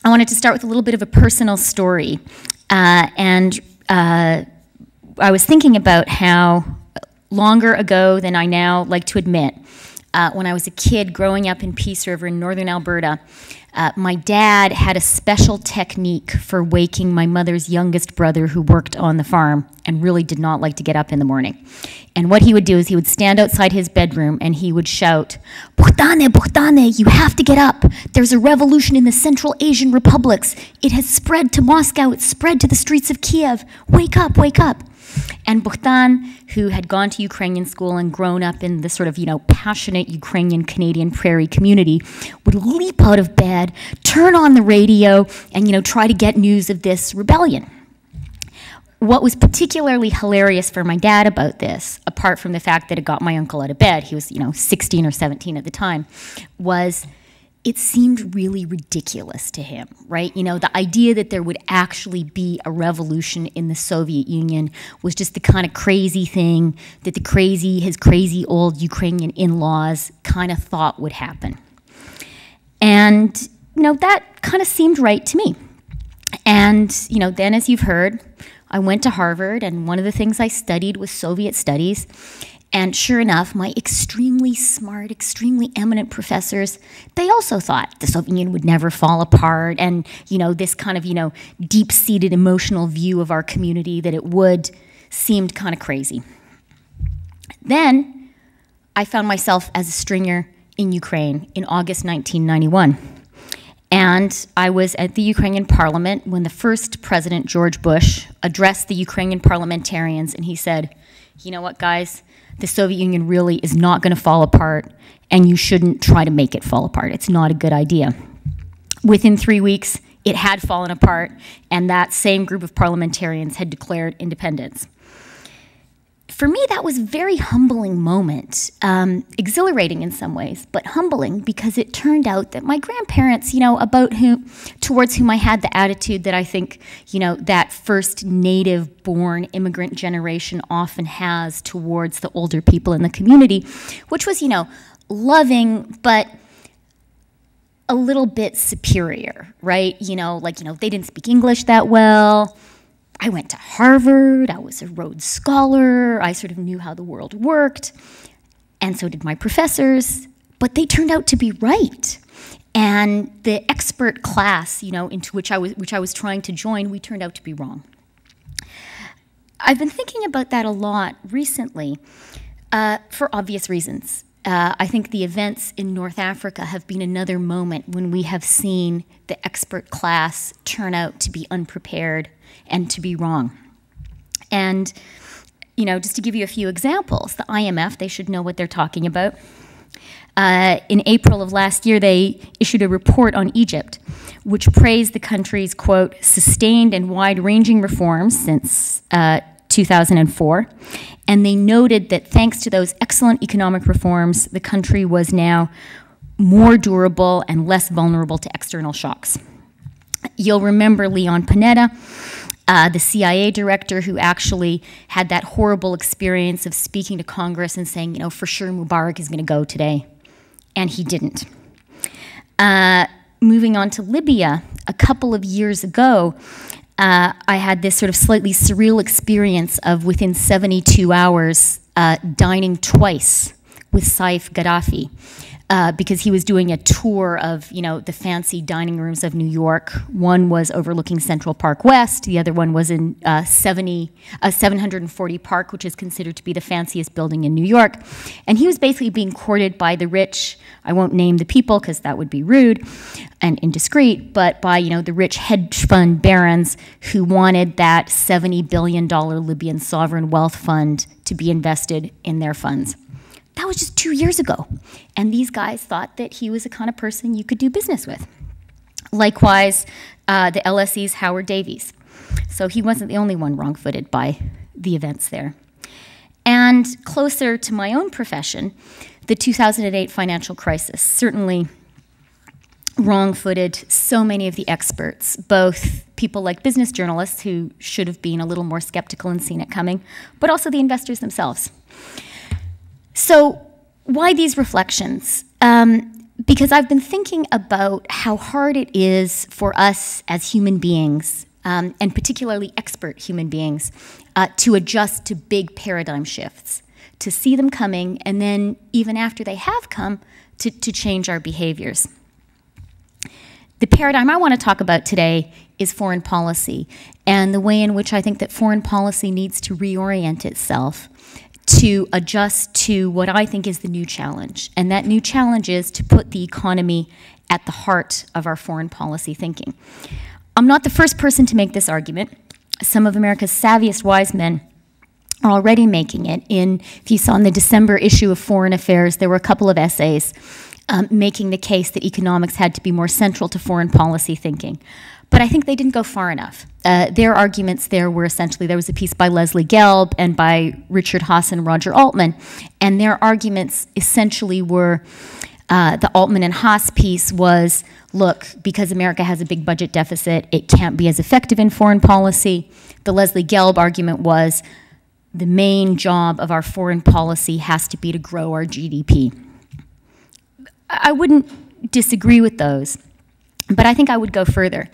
I wanted to start with a little bit of a personal story. I was thinking about how longer ago than I now like to admit, when I was a kid growing up in Peace River in northern Alberta, my dad had a special technique for waking my mother's youngest brother who worked on the farm and really did not like to get up in the morning. And what he would do is he would stand outside his bedroom and he would shout, "Bogdane, Bogdane, you have to get up. There's a revolution in the Central Asian republics. It has spread to Moscow. It's spread to the streets of Kiev. Wake up, wake up." And Bogdan, who had gone to Ukrainian school and grown up in this sort of, passionate Ukrainian Canadian prairie community, would leap out of bed, turn on the radio, and, try to get news of this rebellion. What was particularly hilarious for my dad about this, apart from the fact that it got my uncle out of bed, he was, 16 or 17 at the time, was it seemed really ridiculous to him, right? The idea that there would actually be a revolution in the Soviet Union was just the kind of crazy thing that his crazy old Ukrainian in-laws kind of thought would happen. And, that kind of seemed right to me. And, then as you've heard, I went to Harvard, and one of the things I studied was Soviet studies. And sure enough, my extremely smart, extremely eminent professors, they also thought the Soviet Union would never fall apart, and this kind of deep-seated emotional view of our community that it would seemed kind of crazy. Then I found myself as a stringer in Ukraine in August 1991. And I was at the Ukrainian parliament when the first president, George Bush, addressed the Ukrainian parliamentarians, and he said, "You know what, guys? The Soviet Union really is not going to fall apart, and you shouldn't try to make it fall apart. It's not a good idea." Within 3 weeks, it had fallen apart, and that same group of parliamentarians had declared independence. For me, that was a very humbling moment, exhilarating in some ways, but humbling because it turned out that my grandparents, towards whom I had the attitude that I think, that first native-born immigrant generation often has towards the older people in the community, which was, loving, but a little bit superior, right? They didn't speak English that well. I went to Harvard, I was a Rhodes Scholar, I sort of knew how the world worked, and so did my professors, but they turned out to be right. And the expert class, into which I was trying to join, we turned out to be wrong. I've been thinking about that a lot recently for obvious reasons. I think the events in North Africa have been another moment when we have seen the expert class turn out to be unprepared and to be wrong. And, just to give you a few examples, the IMF, they should know what they're talking about. In April of last year, they issued a report on Egypt, which praised the country's, quote, sustained and wide-ranging reforms since 2004. And they noted that thanks to those excellent economic reforms, the country was now more durable and less vulnerable to external shocks. You'll remember Leon Panetta, the CIA director who actually had that horrible experience of speaking to Congress and saying, for sure Mubarak is going to go today. And he didn't. Moving on to Libya, a couple of years ago, I had this sort of slightly surreal experience of within 72 hours dining twice with Saif Gaddafi. Because he was doing a tour of, the fancy dining rooms of New York. One was overlooking Central Park West. The other one was in 740 Park, which is considered to be the fanciest building in New York. And he was basically being courted by the rich. I won't name the people because that would be rude and indiscreet, but by, the rich hedge fund barons who wanted that $70 billion Libyan sovereign wealth fund to be invested in their funds. That was just 2 years ago. And these guys thought that he was the kind of person you could do business with. Likewise, the LSE's Howard Davies. So he wasn't the only one wrong-footed by the events there. And closer to my own profession, the 2008 financial crisis certainly wrong-footed so many of the experts, both people like business journalists who should have been a little more skeptical and seen it coming, but also the investors themselves. So why these reflections? because I've been thinking about how hard it is for us as human beings, and particularly expert human beings, to adjust to big paradigm shifts, to see them coming, and then even after they have come, to change our behaviors. The paradigm I want to talk about today is foreign policy, and the way in which I think that foreign policy needs to reorient itself to adjust to what I think is the new challenge. And that new challenge is to put the economy at the heart of our foreign policy thinking. I'm not the first person to make this argument. Some of America's savviest wise men are already making it. If you saw in the December issue of Foreign Affairs, there were a couple of essays making the case that economics had to be more central to foreign policy thinking. But I think they didn't go far enough. Their arguments there were essentially, there was a piece by Leslie Gelb and by Richard Haas and Roger Altman, and their arguments essentially were, the Altman and Haas piece was, look, because America has a big budget deficit, it can't be as effective in foreign policy. The Leslie Gelb argument was, the main job of our foreign policy has to be to grow our GDP. I wouldn't disagree with those, but I think I would go further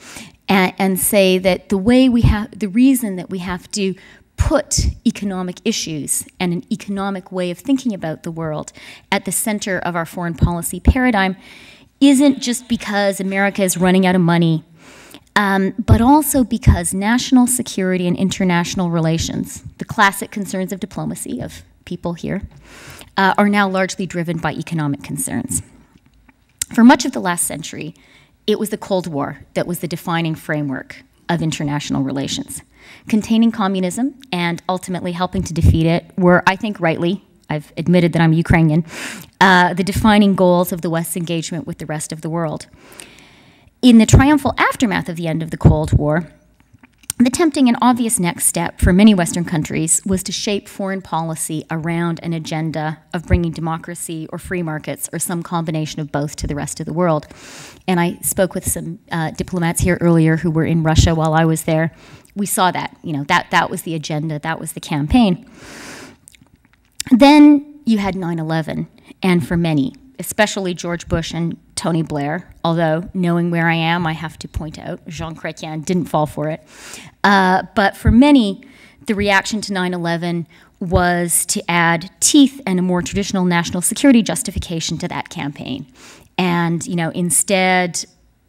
and say that the reason that we have to put economic issues and an economic way of thinking about the world at the center of our foreign policy paradigm isn't just because America is running out of money, but also because national security and international relations, the classic concerns of diplomacy of people here, are now largely driven by economic concerns. For much of the last century, it was the Cold War that was the defining framework of international relations. Containing communism and ultimately helping to defeat it were, I think rightly, I've admitted that I'm Ukrainian, the defining goals of the West's engagement with the rest of the world. In the triumphal aftermath of the end of the Cold War, the tempting and obvious next step for many Western countries was to shape foreign policy around an agenda of bringing democracy or free markets or some combination of both to the rest of the world. And I spoke with some diplomats here earlier who were in Russia while I was there. We saw that, that was the agenda, that was the campaign. Then you had 9/11, and for many, especially George Bush and Tony Blair, although knowing where I am, I have to point out, Jean Chrétien didn't fall for it. But for many, the reaction to 9/11 was to add teeth and a more traditional national security justification to that campaign. And, instead,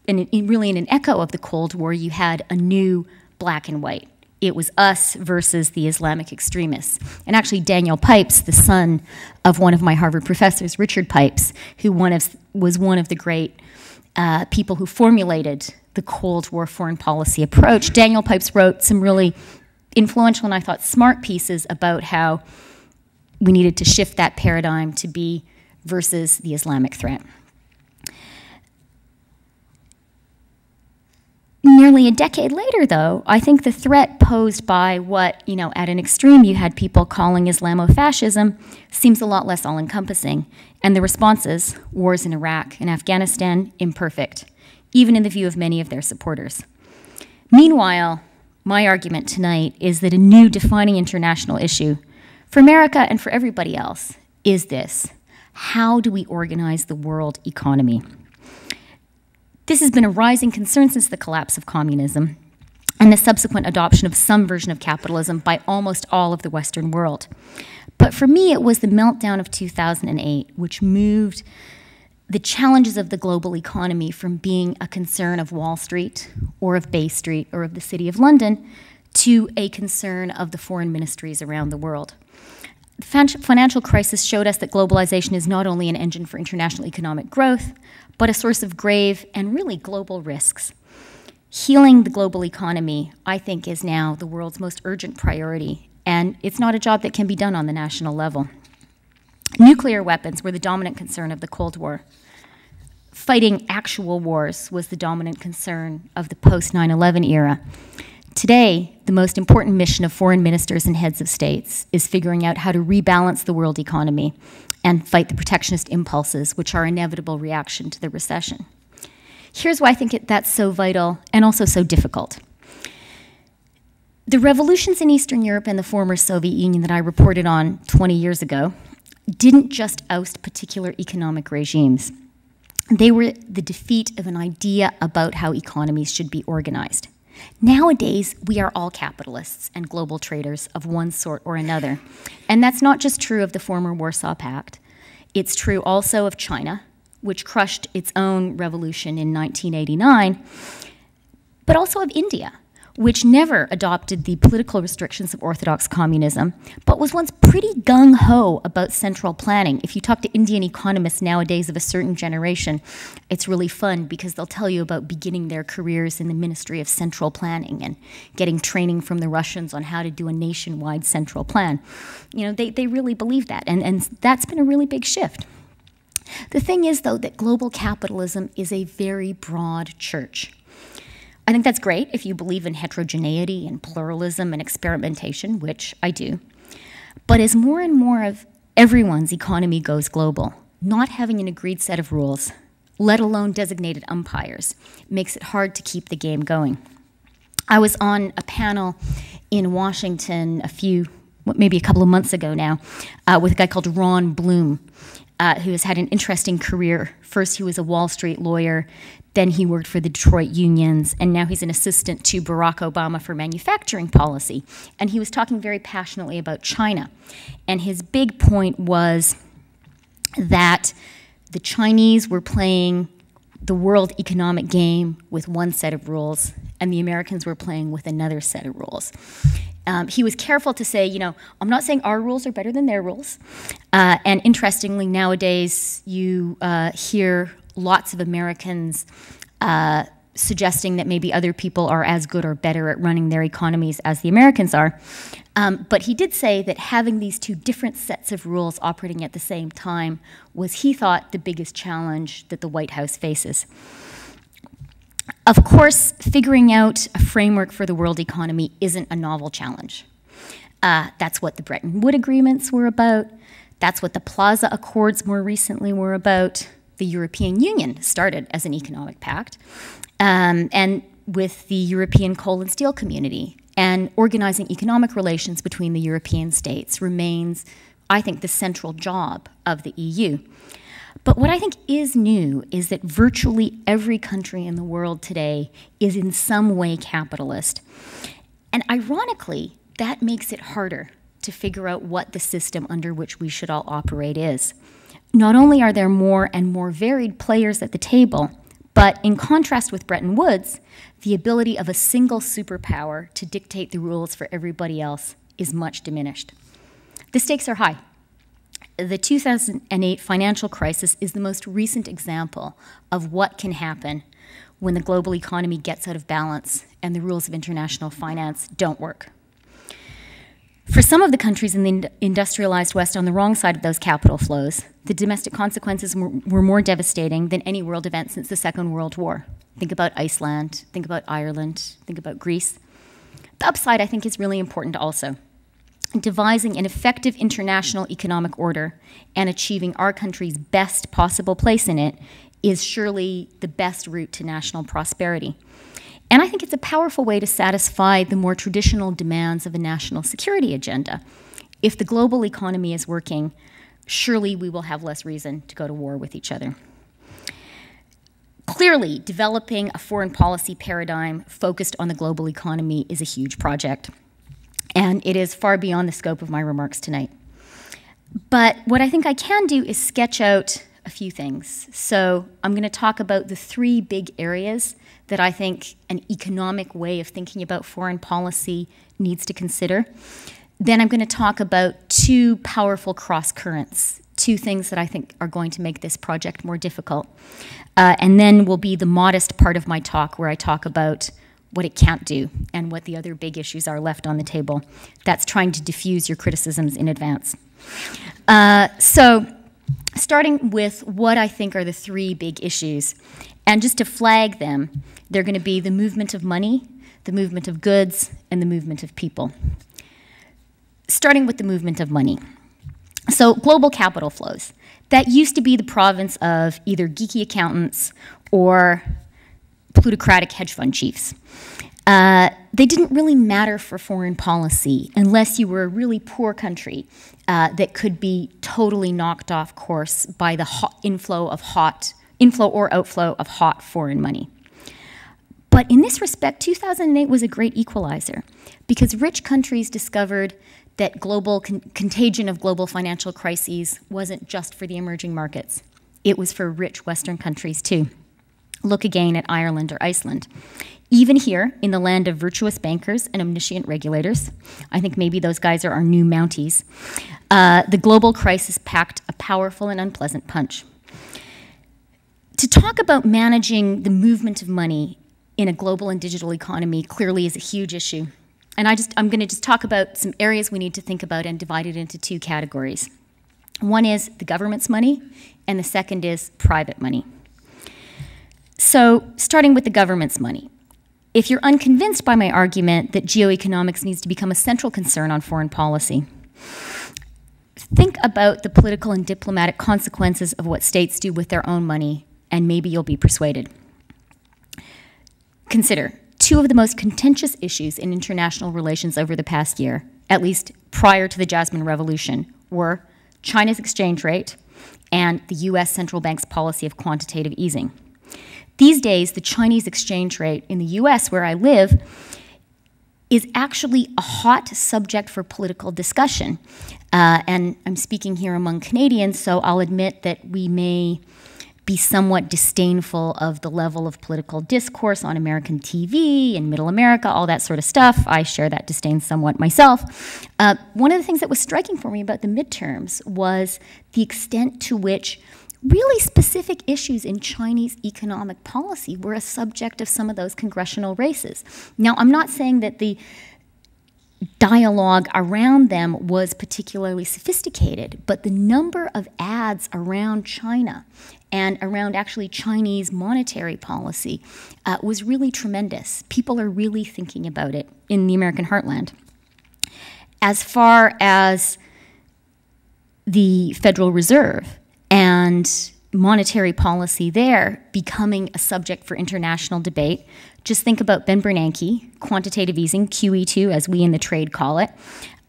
really in an echo of the Cold War, you had a new black and white. It was us versus the Islamic extremists. And actually, Daniel Pipes, the son of one of my Harvard professors, Richard Pipes, who was one of the great people who formulated the Cold War foreign policy approach, Daniel Pipes wrote some really influential and I thought smart pieces about how we needed to shift that paradigm to be versus the Islamic threat. Nearly a decade later, though, I think the threat posed by what, at an extreme you had people calling Islamofascism seems a lot less all-encompassing. And the responses, wars in Iraq and Afghanistan, imperfect, even in the view of many of their supporters. Meanwhile, my argument tonight is that a new defining international issue for America and for everybody else is this: how do we organize the world economy? This has been a rising concern since the collapse of communism and the subsequent adoption of some version of capitalism by almost all of the Western world. But for me, it was the meltdown of 2008, which moved the challenges of the global economy from being a concern of Wall Street or of Bay Street or of the City of London to a concern of the foreign ministries around the world. The financial crisis showed us that globalization is not only an engine for international economic growth, but a source of grave and really global risks. Healing the global economy, I think, is now the world's most urgent priority, and it's not a job that can be done on the national level. Nuclear weapons were the dominant concern of the Cold War. Fighting actual wars was the dominant concern of the post-9/11 era. Today, the most important mission of foreign ministers and heads of states is figuring out how to rebalance the world economy and fight the protectionist impulses, which are inevitable reaction to the recession. Here's why I think that's so vital and also so difficult. The revolutions in Eastern Europe and the former Soviet Union that I reported on 20 years ago didn't just oust particular economic regimes. They were the defeat of an idea about how economies should be organized. Nowadays, we are all capitalists and global traders of one sort or another. And that's not just true of the former Warsaw Pact. It's true also of China, which crushed its own revolution in 1989, but also of India, which never adopted the political restrictions of orthodox communism, but was once pretty gung-ho about central planning. If you talk to Indian economists nowadays of a certain generation, it's really fun because they'll tell you about beginning their careers in the Ministry of Central Planning and getting training from the Russians on how to do a nationwide central plan. You know, they really believe that, and that's been a really big shift. The thing is, though, that global capitalism is a very broad church. I think that's great if you believe in heterogeneity and pluralism and experimentation, which I do. But as more and more of everyone's economy goes global, not having an agreed set of rules, let alone designated umpires, makes it hard to keep the game going. I was on a panel in Washington maybe a couple of months ago now, with a guy called Ron Bloom, who has had an interesting career. First, he was a Wall Street lawyer. Then he worked for the Detroit unions, and now he's an assistant to Barack Obama for manufacturing policy. And he was talking very passionately about China. And his big point was that the Chinese were playing the world economic game with one set of rules, and the Americans were playing with another set of rules. He was careful to say, you know, I'm not saying our rules are better than their rules. And interestingly, nowadays, you hear lots of Americans suggesting that maybe other people are as good or better at running their economies as the Americans are. But he did say that having these two different sets of rules operating at the same time was, he thought, the biggest challenge that the White House faces. Of course, figuring out a framework for the world economy isn't a novel challenge. That's what the Bretton Woods agreements were about. That's what the Plaza Accords more recently were about. The European Union started as an economic pact, and with the European coal and steel community. And organizing economic relations between the European states remains, I think, the central job of the EU. But what I think is new is that virtually every country in the world today is in some way capitalist. And ironically, that makes it harder to figure out what the system under which we should all operate is. Not only are there more and more varied players at the table, but in contrast with Bretton Woods, the ability of a single superpower to dictate the rules for everybody else is much diminished. The stakes are high. The 2008 financial crisis is the most recent example of what can happen when the global economy gets out of balance and the rules of international finance don't work. For some of the countries in the industrialized West on the wrong side of those capital flows, the domestic consequences were more devastating than any world event since the Second World War. Think about Iceland, think about Ireland, think about Greece. The upside, I think, is really important also. Devising an effective international economic order and achieving our country's best possible place in it is surely the best route to national prosperity. And I think it's a powerful way to satisfy the more traditional demands of a national security agenda. If the global economy is working, surely we will have less reason to go to war with each other. Clearly, developing a foreign policy paradigm focused on the global economy is a huge project, and it is far beyond the scope of my remarks tonight. But what I think I can do is sketch out a few things. So I'm going to talk about the three big areas that I think an economic way of thinking about foreign policy needs to consider. Then I'm going to talk about two powerful cross currents, two things that I think are going to make this project more difficult. And then will be the modest part of my talk where I talk about what it can't do and what the other big issues are left on the table. That's trying to diffuse your criticisms in advance. So starting with what I think are the three big issues, and just to flag them, they're going to be the movement of money, the movement of goods, and the movement of people. Starting with the movement of money. So global capital flows. That used to be the province of either geeky accountants or plutocratic hedge fund chiefs. They didn't really matter for foreign policy unless you were a really poor country that could be totally knocked off course by the inflow of hot inflow or outflow of hot foreign money. But in this respect, 2008 was a great equalizer because rich countries discovered that global contagion of global financial crises wasn't just for the emerging markets. It was for rich Western countries too. Look again at Ireland or Iceland. Even here, in the land of virtuous bankers and omniscient regulators, I think maybe those guys are our new Mounties, the global crisis packed a powerful and unpleasant punch. To talk about managing the movement of money in a global and digital economy clearly is a huge issue. And I'm going to just talk about some areas we need to think about and divide it into two categories. One is the government's money, and the second is private money. So, starting with the government's money. If you're unconvinced by my argument that geoeconomics needs to become a central concern on foreign policy, think about the political and diplomatic consequences of what states do with their own money, and maybe you'll be persuaded. Consider two of the most contentious issues in international relations over the past year, at least prior to the Jasmine Revolution, were China's exchange rate and the US central bank's policy of quantitative easing. These days, the Chinese exchange rate in the US, where I live, is actually a hot subject for political discussion. And I'm speaking here among Canadians, so I'll admit that we may be somewhat disdainful of the level of political discourse on American TV in Middle America, all that sort of stuff. I share that disdain somewhat myself. One of the things that was striking for me about the midterms was the extent to which really specific issues in Chinese economic policy were a subject of some of those congressional races. Now, I'm not saying that the dialogue around them was particularly sophisticated, but the number of ads around China and around actually Chinese monetary policy was really tremendous. People are really thinking about it in the American heartland. As far as the Federal Reserve and monetary policy there becoming a subject for international debate, just think about Ben Bernanke, quantitative easing, QE2 as we in the trade call it,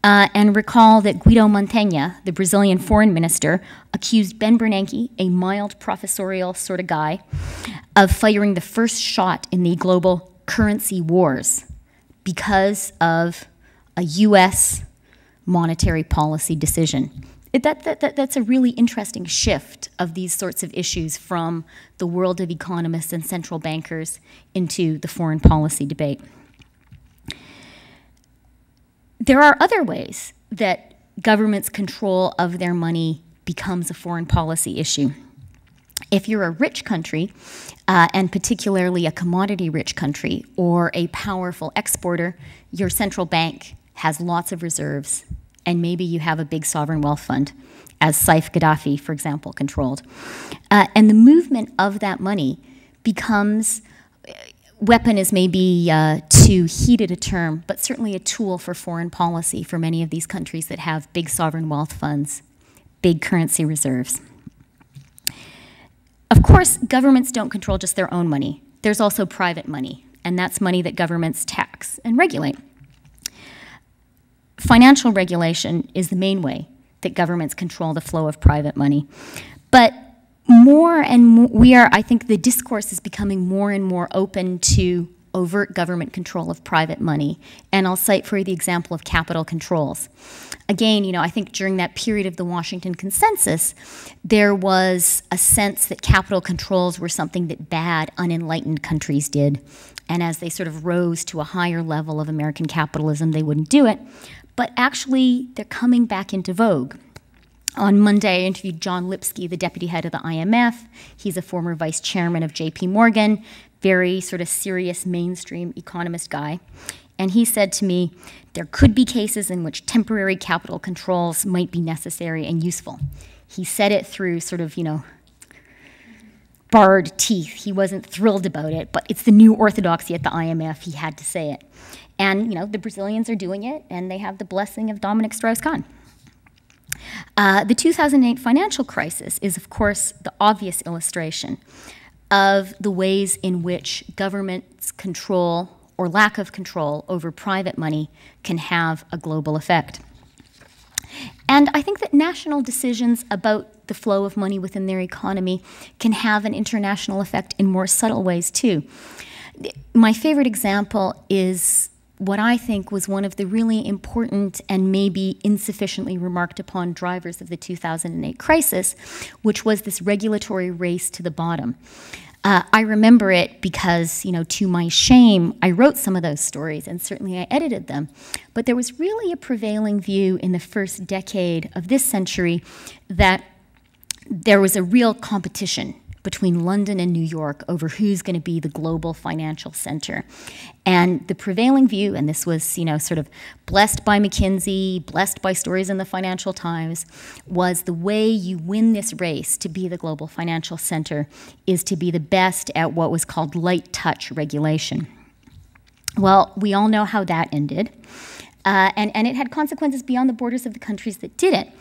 and recall that Guido Montanha, the Brazilian foreign minister, accused Ben Bernanke, a mild professorial sort of guy, of firing the first shot in the global currency wars because of a US monetary policy decision. That's a really interesting shift of these sorts of issues from the world of economists and central bankers into the foreign policy debate. There are other ways that governments' control of their money becomes a foreign policy issue. If you're a rich country, and particularly a commodity-rich country or a powerful exporter, your central bank has lots of reserves, and maybe you have a big sovereign wealth fund, as Saif Gaddafi, for example, controlled. And the movement of that money becomes, weapon is maybe too heated a term, but certainly a tool for foreign policy for many of these countries that have big sovereign wealth funds, big currency reserves. Of course, governments don't control just their own money. There's also private money, and that's money that governments tax and regulate. Financial regulation is the main way that governments control the flow of private money. But more and more, I think the discourse is becoming more and more open to overt government control of private money. And I'll cite for you the example of capital controls. Again, I think during that period of the Washington Consensus, there was a sense that capital controls were something that bad, unenlightened countries did. And as they sort of rose to a higher level of American capitalism, they wouldn't do it. But actually, they're coming back into vogue. On Monday, I interviewed John Lipsky, the deputy head of the IMF. He's a former vice chairman of JP Morgan, very sort of serious mainstream economist guy. And he said to me, there could be cases in which temporary capital controls might be necessary and useful. He said it through sort of, bared teeth. He wasn't thrilled about it, but it's the new orthodoxy at the IMF. He had to say it. And, the Brazilians are doing it, and they have the blessing of Dominic Strauss-Kahn. The 2008 financial crisis is, of course, the obvious illustration of the ways in which government's control or lack of control over private money can have a global effect. And I think that national decisions about the flow of money within their economy can have an international effect in more subtle ways too. My favorite example is what I think was one of the really important and maybe insufficiently remarked upon drivers of the 2008 crisis, which was this regulatory race to the bottom. I remember it because, to my shame, I wrote some of those stories, and certainly I edited them. But there was really a prevailing view in the first decade of this century that there was a real competition between London and New York over who's going to be the global financial center. And the prevailing view, and this was, sort of blessed by McKinsey, blessed by stories in the Financial Times, was the way you win this race to be the global financial center is to be the best at what was called light touch regulation. Well, we all know how that ended. And it had consequences beyond the borders of the countries that did it.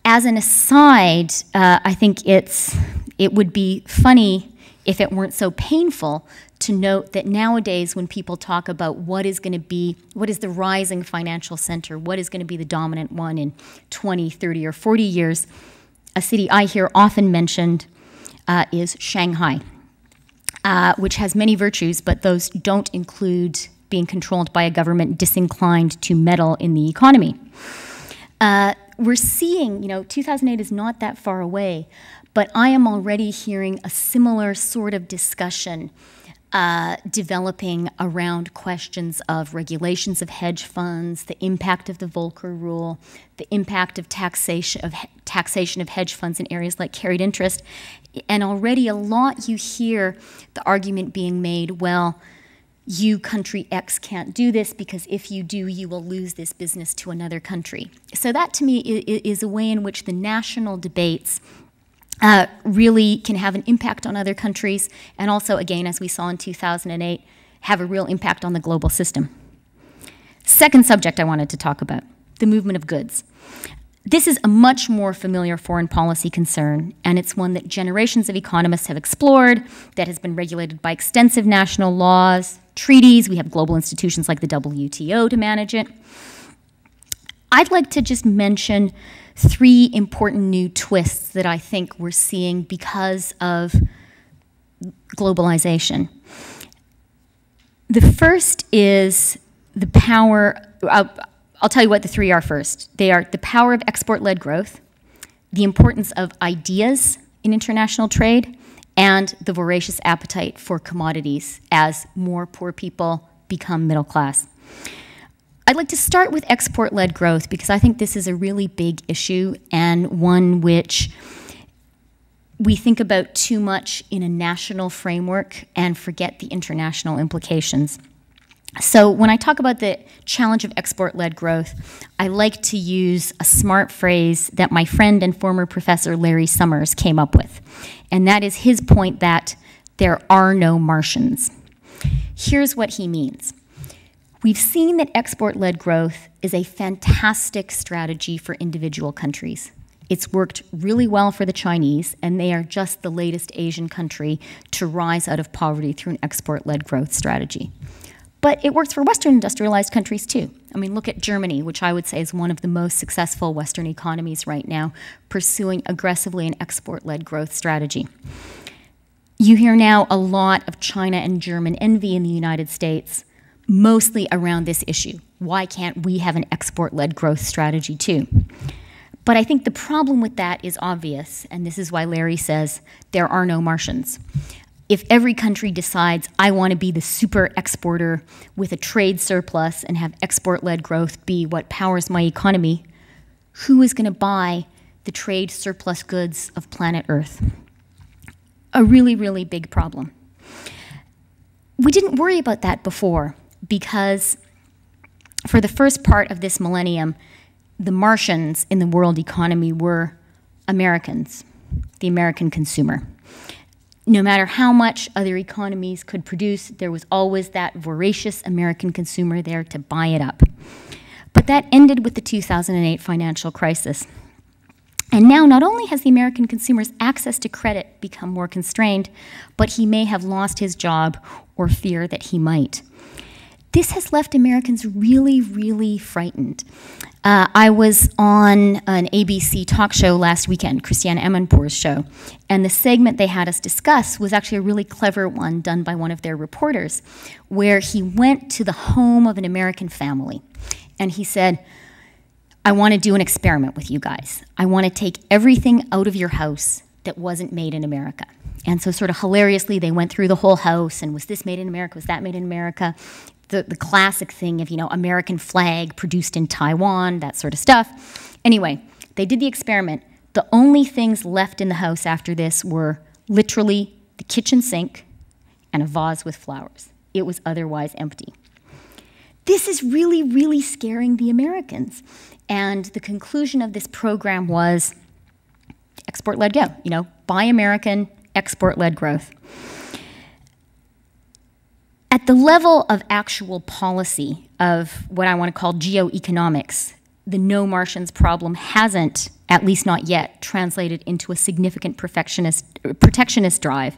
As an aside, I think it would be funny if it weren't so painful to note that nowadays when people talk about what is the rising financial center, what is going to be the dominant one in 20, 30, or 40 years, a city I hear often mentioned is Shanghai, which has many virtues, but those don't include being controlled by a government disinclined to meddle in the economy. We're seeing, 2008 is not that far away, but I am already hearing a similar sort of discussion developing around questions of regulations of hedge funds, the impact of the Volcker rule, the impact of taxation of hedge funds in areas like carried interest. And already a lot you hear the argument being made, well, you, country X, can't do this because if you do, you will lose this business to another country. So that, to me, is a way in which the national debates really can have an impact on other countries and also, again, as we saw in 2008, have a real impact on the global system. Second subject I wanted to talk about, the movement of goods. This is a much more familiar foreign policy concern, and it's one that generations of economists have explored, that has been regulated by extensive national laws, treaties. We have global institutions like the WTO to manage it. I'd like to just mention three important new twists that I think we're seeing because of globalization. The first is the power, I'll tell you what the three are first. They are the power of export-led growth, the importance of ideas in international trade, and the voracious appetite for commodities as more poor people become middle class. I'd like to start with export-led growth because I think this is a really big issue and one which we think about too much in a national framework and forget the international implications. So when I talk about the challenge of export-led growth, I like to use a smart phrase that my friend and former professor Larry Summers came up with, and that is his point that there are no Martians. Here's what he means. We've seen that export-led growth is a fantastic strategy for individual countries. It's worked really well for the Chinese, and they are just the latest Asian country to rise out of poverty through an export-led growth strategy. But it works for Western industrialized countries too. I mean, look at Germany, which I would say is one of the most successful Western economies right now, pursuing aggressively an export-led growth strategy. You hear now a lot of China and German envy in the United States, mostly around this issue. Why can't we have an export-led growth strategy too? But I think the problem with that is obvious, and this is why Larry says there are no Martians. If every country decides, I want to be the super exporter with a trade surplus and have export-led growth be what powers my economy, who is going to buy the trade surplus goods of planet Earth? A really, really big problem. We didn't worry about that before because for the first part of this millennium, the Martians in the world economy were Americans, the American consumer. No matter how much other economies could produce, there was always that voracious American consumer there to buy it up. But that ended with the 2008 financial crisis. And now not only has the American consumer's access to credit become more constrained, but he may have lost his job or fear that he might. This has left Americans really, really frightened. I was on an ABC talk show last weekend, Christiane Amanpour's show, and the segment they had us discuss was actually a really clever one done by one of their reporters, where he went to the home of an American family, and he said, I want to do an experiment with you guys. I want to take everything out of your house that wasn't made in America. And so sort of hilariously, they went through the whole house, and was this made in America, was that made in America? The classic thing of, American flag produced in Taiwan, that sort of stuff. Anyway, they did the experiment. The only things left in the house after this were literally the kitchen sink and a vase with flowers. It was otherwise empty. This is really, really scaring the Americans. And the conclusion of this program was export-led growth, buy American, export-led growth. At the level of actual policy of what I want to call geoeconomics, the no Martians problem hasn't, at least not yet, translated into a significant protectionist drive.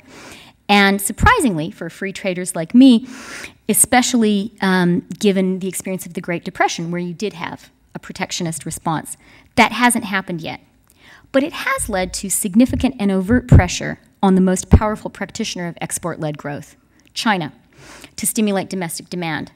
And surprisingly, for free traders like me, especially given the experience of the Great Depression, where you did have a protectionist response, that hasn't happened yet. But it has led to significant and overt pressure on the most powerful practitioner of export-led growth, China, to stimulate domestic demand.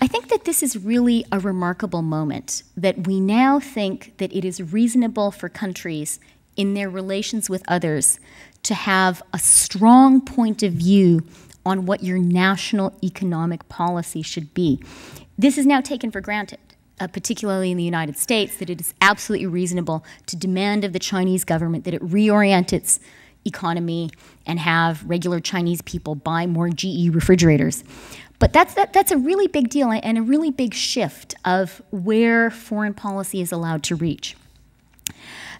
I think that this is really a remarkable moment, that we now think that it is reasonable for countries in their relations with others to have a strong point of view on what your national economic policy should be. This is now taken for granted, particularly in the United States, that it is absolutely reasonable to demand of the Chinese government that it reorient its economy and have regular Chinese people buy more GE refrigerators. But that's a really big deal and a really big shift of where foreign policy is allowed to reach.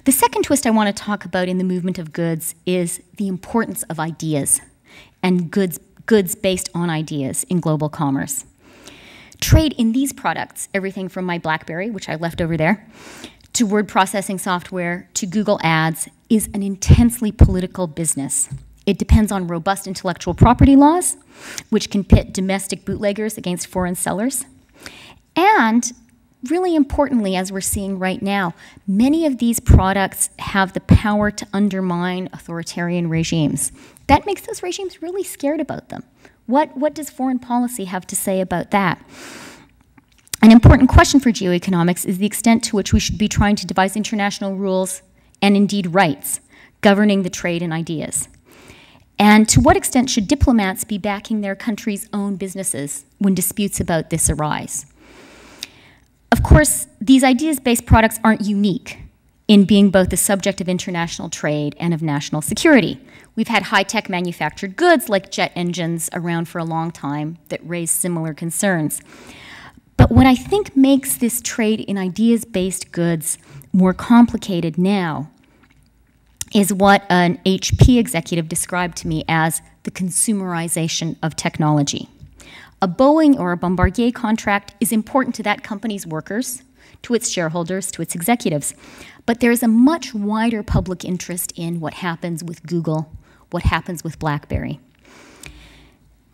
The second twist I want to talk about in the movement of goods is the importance of ideas and goods based on ideas in global commerce. Trade in these products, everything from my BlackBerry, which I left over there, to word processing software, to Google Ads, is an intensely political business. It depends on robust intellectual property laws, which can pit domestic bootleggers against foreign sellers. And really importantly, as we're seeing right now, many of these products have the power to undermine authoritarian regimes. That makes those regimes really scared about them. What does foreign policy have to say about that? An important question for geoeconomics is the extent to which we should be trying to devise international rules and indeed rights governing the trade in ideas. And to what extent should diplomats be backing their country's own businesses when disputes about this arise? Of course, these ideas-based products aren't unique in being both the subject of international trade and of national security. We've had high-tech manufactured goods like jet engines around for a long time that raise similar concerns. But what I think makes this trade in ideas-based goods more complicated now is what an HP executive described to me as the consumerization of technology. A Boeing or a Bombardier contract is important to that company's workers, to its shareholders, to its executives. But there is a much wider public interest in what happens with Google, what happens with BlackBerry.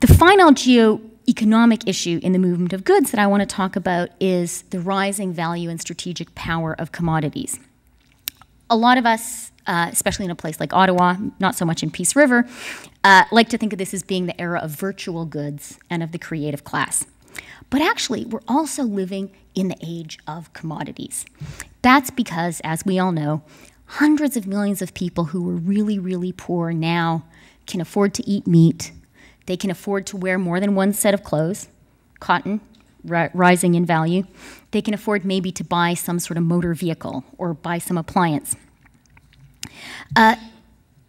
The final geoeconomic issue in the movement of goods that I want to talk about is the rising value and strategic power of commodities. A lot of us, especially in a place like Ottawa, not so much in Peace River, like to think of this as being the era of virtual goods and of the creative class. But actually, we're also living in the age of commodities. That's because, as we all know, hundreds of millions of people who were really, really poor now can afford to eat meat. They can afford to wear more than one set of clothes, cotton rising in value. They can afford maybe to buy some sort of motor vehicle or buy some appliance.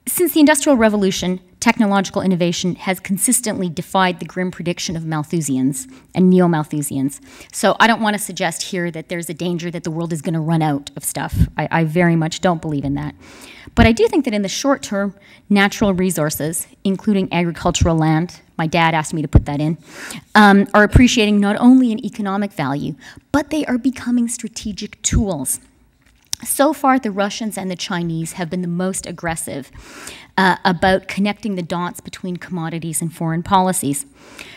Since the Industrial Revolution, technological innovation has consistently defied the grim prediction of Malthusians and neo-Malthusians. So I don't want to suggest here that there's a danger that the world is going to run out of stuff. I very much don't believe in that. But I do think that in the short term, natural resources, including agricultural land, my dad asked me to put that in, are appreciating not only in economic value, but they are becoming strategic tools. So far, the Russians and the Chinese have been the most aggressive about connecting the dots between commodities and foreign policies.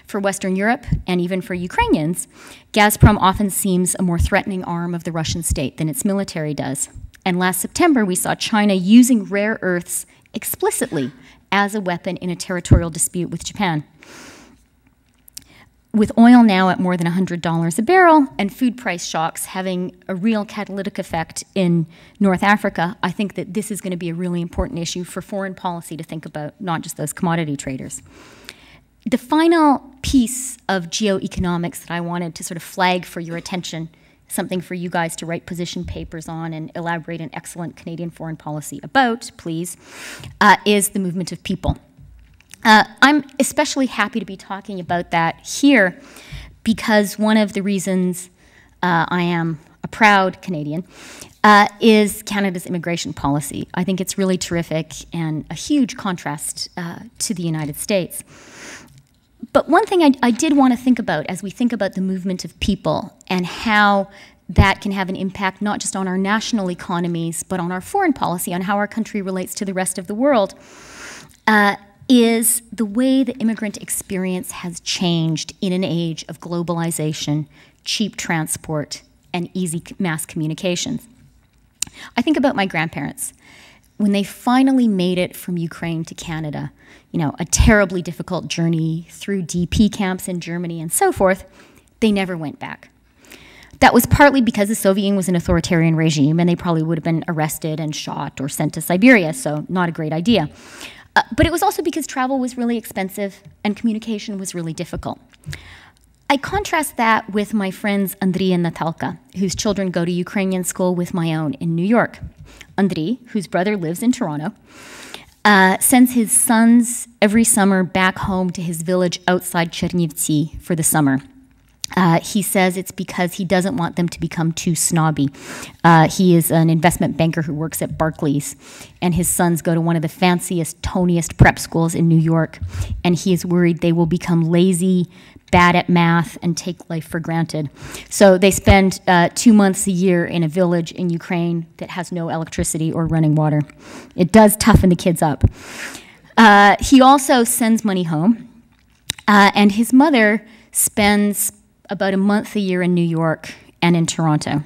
For Western Europe, and even for Ukrainians, Gazprom often seems a more threatening arm of the Russian state than its military does. And last September, we saw China using rare earths explicitly as a weapon in a territorial dispute with Japan. With oil now at more than $100 a barrel and food price shocks having a real catalytic effect in North Africa, I think that this is going to be a really important issue for foreign policy to think about, not just those commodity traders. The final piece of geoeconomics that I wanted to sort of flag for your attention, something for you guys to write position papers on and elaborate an excellent Canadian foreign policy about, please, is the movement of people. I'm especially happy to be talking about that here because one of the reasons I am a proud Canadian is Canada's immigration policy. I think it's really terrific and a huge contrast to the United States. But one thing I did want to think about as we think about the movement of people and how that can have an impact not just on our national economies, but on our foreign policy, on how our country relates to the rest of the world, is the way the immigrant experience has changed in an age of globalization, cheap transport, and easy mass communications. I think about my grandparents. When they finally made it from Ukraine to Canada, you know, a terribly difficult journey through DP camps in Germany and so forth, they never went back. That was partly because the Soviet Union was an authoritarian regime and they probably would have been arrested and shot or sent to Siberia, so not a great idea. But it was also because travel was really expensive and communication was really difficult. I contrast that with my friends Andriy and Natalka, whose children go to Ukrainian school with my own in New York. Andriy, whose brother lives in Toronto, sends his sons every summer back home to his village outside Chernivtsi for the summer. He says it's because he doesn't want them to become too snobby. He is an investment banker who works at Barclays, and his sons go to one of the fanciest, toniest prep schools in New York, and he is worried they will become lazy, bad at math, and take life for granted. So they spend 2 months a year in a village in Ukraine that has no electricity or running water. It does toughen the kids up. He also sends money home, and his mother spends about a month a year in New York and in Toronto.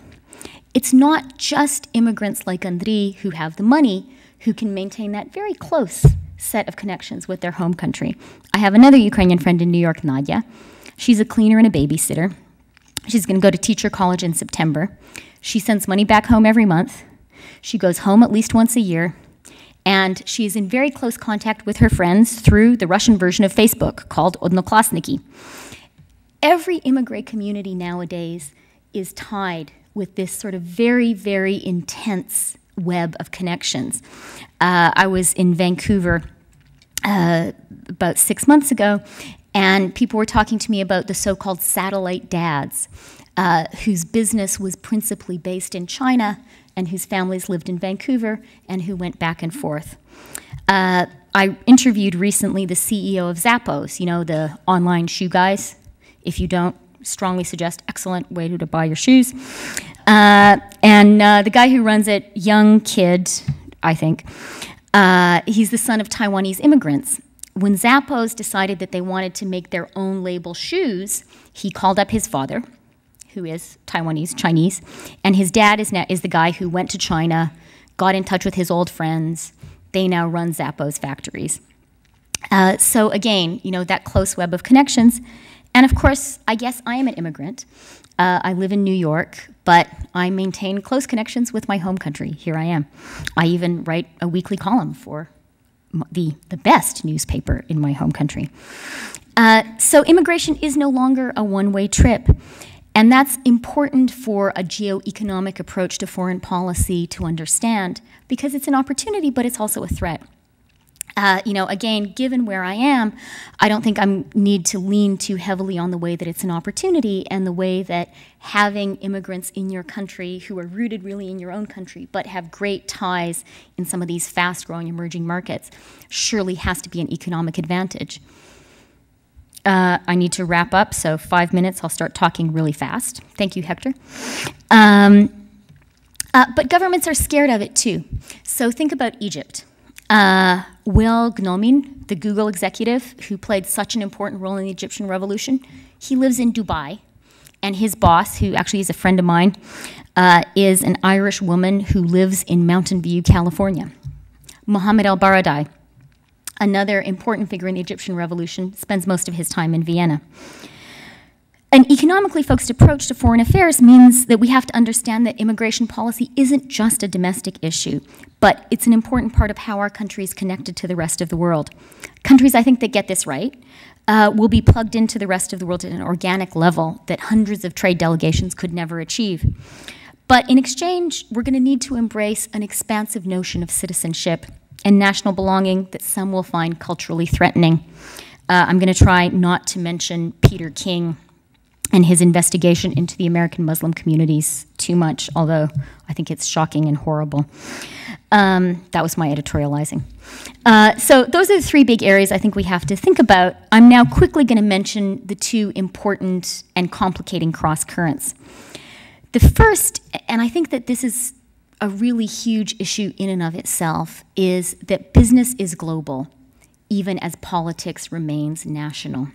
It's not just immigrants like Andriy who have the money who can maintain that very close set of connections with their home country. I have another Ukrainian friend in New York, Nadia. She's a cleaner and a babysitter. She's going to go to teacher college in September. She sends money back home every month. She goes home at least once a year. And she is in very close contact with her friends through the Russian version of Facebook called Odnoklasniki. Every immigrant community nowadays is tied with this sort of very, very intense web of connections. I was in Vancouver about 6 months ago, and people were talking to me about the so-called satellite dads, whose business was principally based in China and whose families lived in Vancouver and who went back and forth. I interviewed recently the CEO of Zappos, you know, the online shoe guys. If you don't, strongly suggest excellent way to buy your shoes. And the guy who runs it, young kid, I think, he's the son of Taiwanese immigrants. When Zappos decided that they wanted to make their own label shoes, he called up his father, who is Taiwanese, Chinese, and his dad is the guy who went to China, got in touch with his old friends. They now run Zappos factories. So again, you know, that close web of connections. And of course, I guess I am an immigrant. I live in New York, but I maintain close connections with my home country. Here I am. I even write a weekly column for the best newspaper in my home country. So immigration is no longer a one-way trip. And that's important for a geoeconomic approach to foreign policy to understand, because it's an opportunity, but it's also a threat. You know, again, given where I am, I don't think I need to lean too heavily on the way that it's an opportunity and the way that having immigrants in your country who are rooted really in your own country but have great ties in some of these fast-growing emerging markets surely has to be an economic advantage. I need to wrap up, so 5 minutes, I'll start talking really fast. Thank you, Hector. But governments are scared of it too. So think about Egypt. Will Gnoming, the Google executive who played such an important role in the Egyptian revolution, he lives in Dubai. And his boss, who actually is a friend of mine, is an Irish woman who lives in Mountain View, California. Mohammed al-Baradei, another important figure in the Egyptian revolution, spends most of his time in Vienna. An economically focused approach to foreign affairs means that we have to understand that immigration policy isn't just a domestic issue, but it's an important part of how our country is connected to the rest of the world. Countries, I think, that get this right will be plugged into the rest of the world at an organic level that hundreds of trade delegations could never achieve. But in exchange, we're going to need to embrace an expansive notion of citizenship and national belonging that some will find culturally threatening. I'm going to try not to mention Peter King and his investigation into the American Muslim communities too much, although I think it's shocking and horrible. That was my editorializing. So those are the three big areas I think we have to think about. I'm now quickly going to mention the two important and complicating cross currents. The first, and I think that this is a really huge issue in and of itself, is that business is global, even as politics remains national.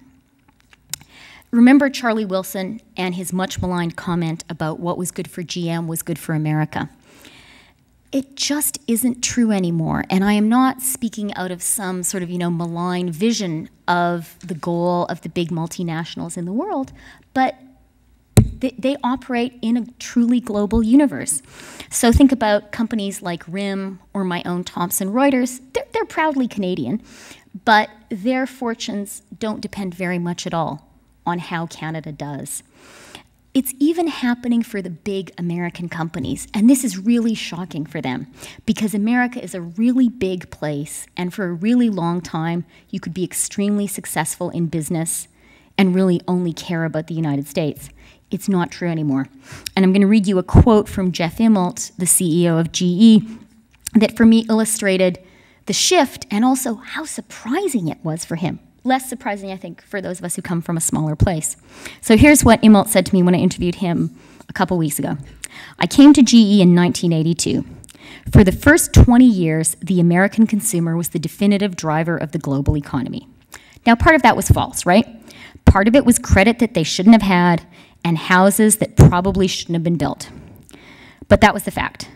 Remember Charlie Wilson and his much maligned comment about what was good for GM was good for America. It just isn't true anymore, and I am not speaking out of some sort of, malign vision of the goal of the big multinationals in the world, but they operate in a truly global universe. So think about companies like RIM or my own Thomson Reuters. They're proudly Canadian, but their fortunes don't depend very much at all on how Canada does. It's even happening for the big American companies, and this is really shocking for them because America is a really big place, and for a really long time, you could be extremely successful in business and really only care about the United States. It's not true anymore. And I'm going to read you a quote from Jeff Immelt, the CEO of GE, that for me illustrated the shift and also how surprising it was for him. Less surprising, I think, for those of us who come from a smaller place. So here's what Immelt said to me when I interviewed him a couple weeks ago. I came to GE in 1982. For the first 20 years, the American consumer was the definitive driver of the global economy. Now, part of that was false, right? Part of it was credit that they shouldn't have had and houses that probably shouldn't have been built. But that was the fact.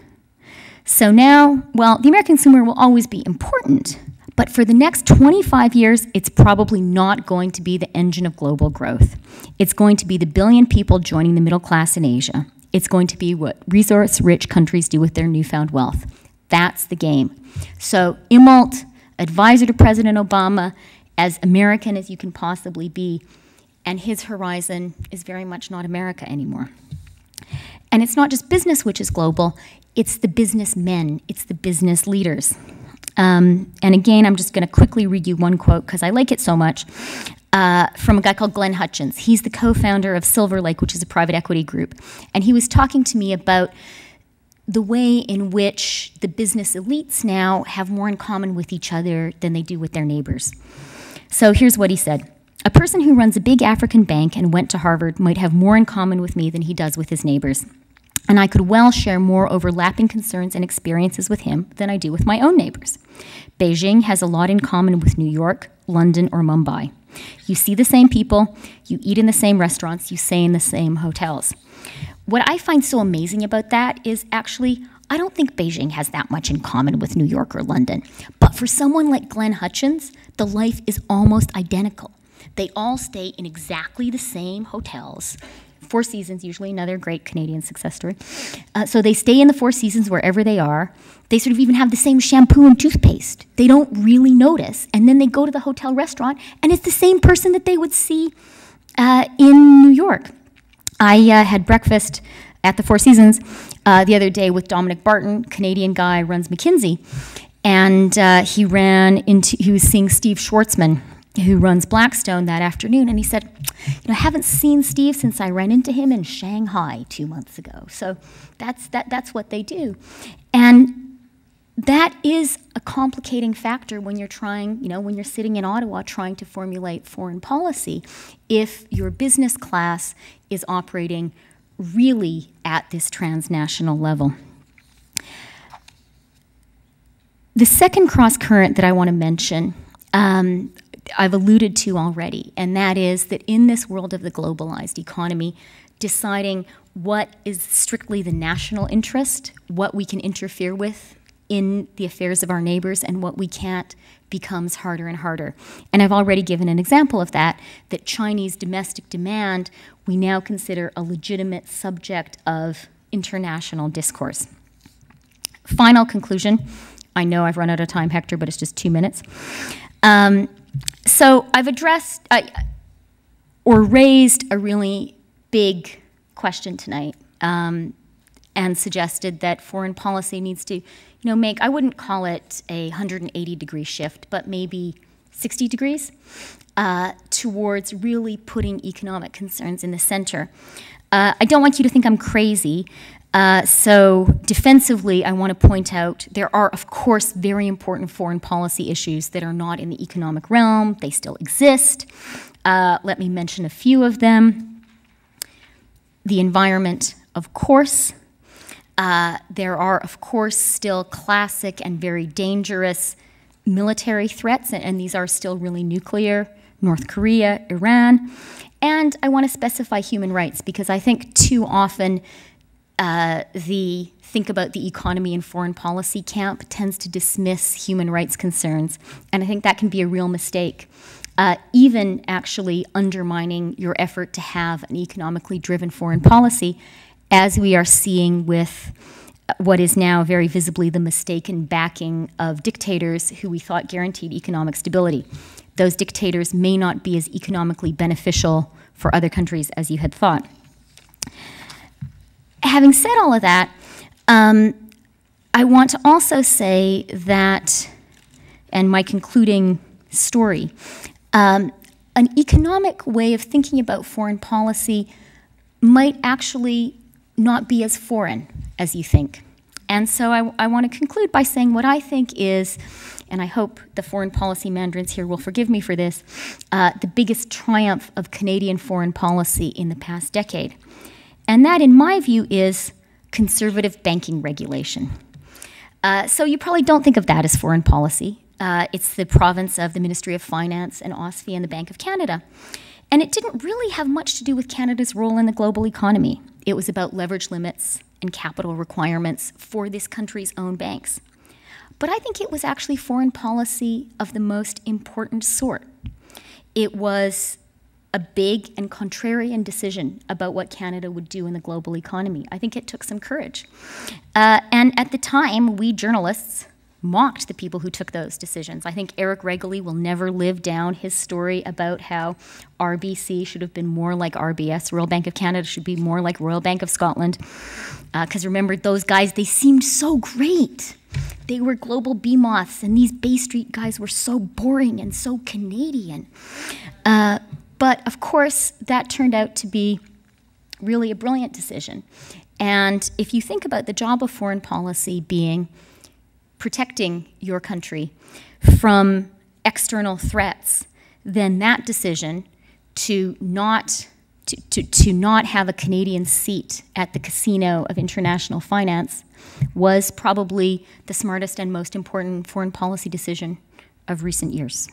So now, well, the American consumer will always be important, but for the next 25 years, it's probably not going to be the engine of global growth. It's going to be the billion people joining the middle class in Asia. It's going to be what resource-rich countries do with their newfound wealth. That's the game. So Immelt, advisor to President Obama, as American as you can possibly be, and his horizon is very much not America anymore. And it's not just business which is global, it's the businessmen, it's the business leaders. And again, I'm just going to quickly read you one quote because I like it so much, from a guy called Glenn Hutchins. He's the co-founder of Silver Lake, which is a private equity group. And he was talking to me about the way in which the business elites now have more in common with each other than they do with their neighbors. So here's what he said. A person who runs a big African bank and went to Harvard might have more in common with me than he does with his neighbors. And I could well share more overlapping concerns and experiences with him than I do with my own neighbors. Beijing has a lot in common with New York, London, or Mumbai. You see the same people, you eat in the same restaurants, you stay in the same hotels. What I find so amazing about that is actually, I don't think Beijing has that much in common with New York or London. But for someone like Glenn Hutchins, the life is almost identical. They all stay in exactly the same hotels. Four Seasons, usually another great Canadian success story. So they stay in the Four Seasons wherever they are. They sort of even have the same shampoo and toothpaste. They don't really notice. And then they go to the hotel restaurant, and it's the same person that they would see in New York. I had breakfast at the Four Seasons the other day with Dominic Barton, Canadian guy, runs McKinsey. And he was seeing Steve Schwartzman, who runs Blackstone, that afternoon, and he said, I haven't seen Steve since I ran into him in Shanghai 2 months ago. So that's what they do. And that is a complicating factor when you're trying, when you're sitting in Ottawa trying to formulate foreign policy, if your business class is operating really at this transnational level. The second cross-current that I want to mention, I've alluded to already, and that is that in this world of the globalized economy, deciding what is strictly the national interest, what we can interfere with in the affairs of our neighbors, and what we can't becomes harder and harder. And I've already given an example of that Chinese domestic demand we now consider a legitimate subject of international discourse. Final conclusion. I know I've run out of time, Hector, but it's just 2 minutes. So I've addressed or raised a really big question tonight and suggested that foreign policy needs to make, I wouldn't call it a 180-degree shift, but maybe 60 degrees towards really putting economic concerns in the center. I don't want you to think I'm crazy. So defensively, I want to point out there are, of course, very important foreign policy issues that are not in the economic realm. They still exist. Let me mention a few of them. The environment, of course. There are, of course, still classic and very dangerous military threats, and these are still really nuclear, North Korea, Iran. And I want to specify human rights, because I think too often the think about the economy and foreign policy camp tends to dismiss human rights concerns, and I think that can be a real mistake, even actually undermining your effort to have an economically driven foreign policy, as we are seeing with what is now very visibly the mistaken backing of dictators who we thought guaranteed economic stability. Those dictators may not be as economically beneficial for other countries as you had thought. Having said all of that, I want to also say that, and my concluding story, an economic way of thinking about foreign policy might actually not be as foreign as you think. And so I want to conclude by saying what I think is, and I hope the foreign policy mandarins here will forgive me for this, the biggest triumph of Canadian foreign policy in the past decade. And that, in my view, is conservative banking regulation. So you probably don't think of that as foreign policy. It's the province of the Ministry of Finance and OSFI and the Bank of Canada. And it didn't really have much to do with Canada's role in the global economy. It was about leverage limits and capital requirements for this country's own banks. But I think it was actually foreign policy of the most important sort. It was a big and contrarian decision about what Canada would do in the global economy. I think it took some courage. And at the time, we journalists mocked the people who took those decisions. I think Eric Regoli will never live down his story about how RBC should have been more like RBS, Royal Bank of Canada should be more like Royal Bank of Scotland. Because remember, those guys, they seemed so great. They were global behemoths, and these Bay Street guys were so boring and so Canadian. But of course, that turned out to be really a brilliant decision. And if you think about the job of foreign policy being protecting your country from external threats, then that decision to not have a Canadian seat at the casino of international finance was probably the smartest and most important foreign policy decision of recent years.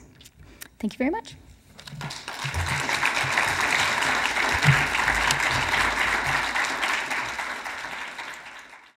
Thank you very much.